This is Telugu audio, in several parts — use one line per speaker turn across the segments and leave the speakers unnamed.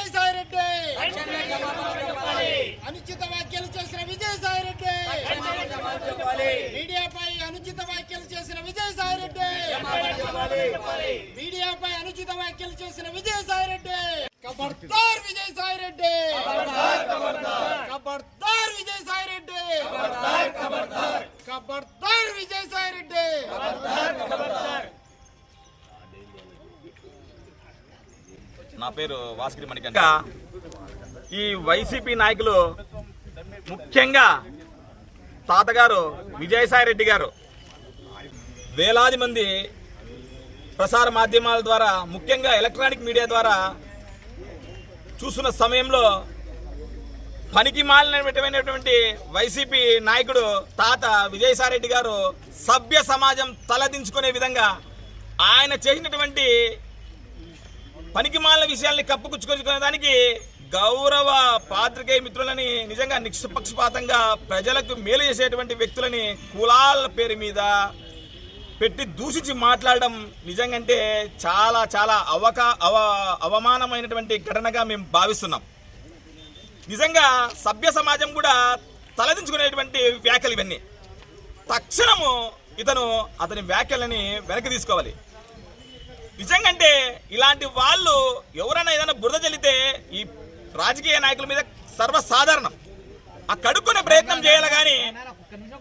విజయసాయి రెడ్డి అనుచిత వ్యాఖ్యలు చేసిన విజయసాయి రెడ్డి మీడియాపై అనుచిత వ్యాఖ్యలు చేసిన విజయసాయి రెడ్డి మీడియాపై అనుచిత వ్యాఖ్యలు చేసిన విజయసాయి రెడ్డి ఖబర్దార్ విజయసాయి రెడ్డి ఖబర్దార్ విజయసాయి రెడ్డి ఖబర్దార్ విజయసాయి రెడ్డి
నా పేరు వాసుగిరి మణికంఠ. ఈ వైసీపీ నాయకులు ముఖ్యంగా తాతగారు విజయసాయి రెడ్డి గారు వేలాది మంది ప్రసార మాధ్యమాల ద్వారా ముఖ్యంగా ఎలక్ట్రానిక్ మీడియా ద్వారా చూస్తున్న సమయంలో పనికి మాలినటువంటి వైసీపీ నాయకుడు తాత విజయసాయి రెడ్డి గారు సభ్య సమాజం తలదించుకునే విధంగా ఆయన చేసినటువంటి పనికిమాలిన విషయాల్ని కప్పుకుచ్చుకునే దానికి గౌరవ పాత్రికేయ మిత్రులని నిజంగా నిష్పక్షపాతంగా ప్రజలకు మేలు చేసేటువంటి వ్యక్తులని కులాల పేరు మీద పెట్టి దూషించి మాట్లాడడం నిజంగా చాలా చాలా అవమానమైనటువంటి ఘటనగా మేము భావిస్తున్నాం. నిజంగా సభ్య సమాజం కూడా తలదించుకునేటువంటి వ్యాఖ్యలు ఇవన్నీ. తక్షణము అతని వ్యాఖ్యలని వెనక్కి తీసుకోవాలి. నిజంగా ఇలాంటి వాళ్ళు ఎవరైనా ఏదైనా బురద చల్లితే ఈ రాజకీయ నాయకుల మీద సర్వసాధారణం ఆ కడుక్కునే ప్రయత్నం చేయాలి. కానీ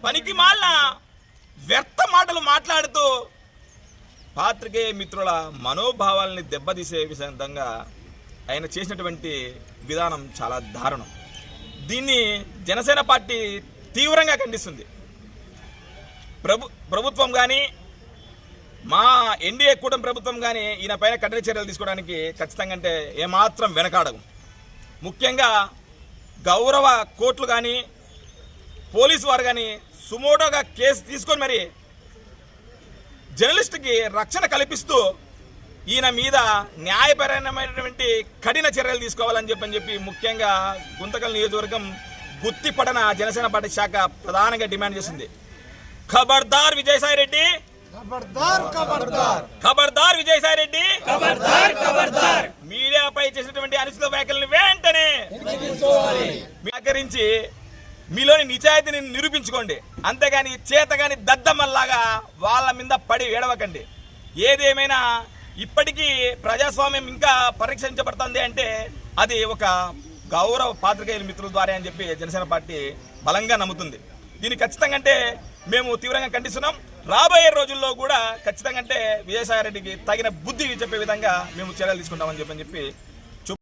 పనికి మాలిన వ్యర్థ మాటలు మాట్లాడుతూ పాత్రికేయ మిత్రుల మనోభావాలని దెబ్బతీసే విధంగా ఆయన చేసినటువంటి విధానం చాలా దారుణం. దీన్ని జనసేన పార్టీ తీవ్రంగా ఖండిస్తుంది. ప్రభుత్వం కానీ మా ఎన్డీఏ కూటమి ప్రభుత్వం కానీ ఈయన పైన కఠిన చర్యలు తీసుకోవడానికి ఖచ్చితంగా ఏమాత్రం వెనకాడము. ముఖ్యంగా గౌరవ కోర్టులు కానీ పోలీసు వారు కానీ సుమోటోగా కేసు తీసుకొని మరి జర్నలిస్టుకి రక్షణ కల్పిస్తూ ఈయన మీద న్యాయపరమైనటువంటి కఠిన చర్యలు తీసుకోవాలని చెప్పి ముఖ్యంగా గుంతకల్ నియోజకవర్గం గుత్తిపడన జనసేన పార్టీ శాఖ ప్రధానంగా డిమాండ్ చేసింది. ఖబర్దార్ విజయసాయి రెడ్డి, ఖబర్దార్ విజయసాయి రెడ్డి, మీడియాపై చేసినటువంటి అనుచిత వ్యాఖ్యలను వెంటనే వ్యాఖ్యరించి మీలోని నిజాయితీని నిరూపించుకోండి. అంతేగాని చేతగాని దద్దమ్మల్లాగా వాళ్ళ మీద పడి ఏడవకండి. ఏదేమైనా ఇప్పటికీ ప్రజాస్వామ్యం ఇంకా పరీక్షించబడుతుంది అంటే అది ఒక గౌరవ పాత్రికేయుల మిత్రుల ద్వారా అని చెప్పి జనసేన పార్టీ బలంగా నమ్ముతుంది. దీన్ని ఖచ్చితంగా మేము తీవ్రంగా ఖండిస్తున్నాం. రాబోయే రోజుల్లో కూడా ఖచ్చితంగా విజయసాయి రెడ్డికి తగిన బుద్ధి చెప్పే విధంగా మేము చర్యలు తీసుకుంటామని చెప్పి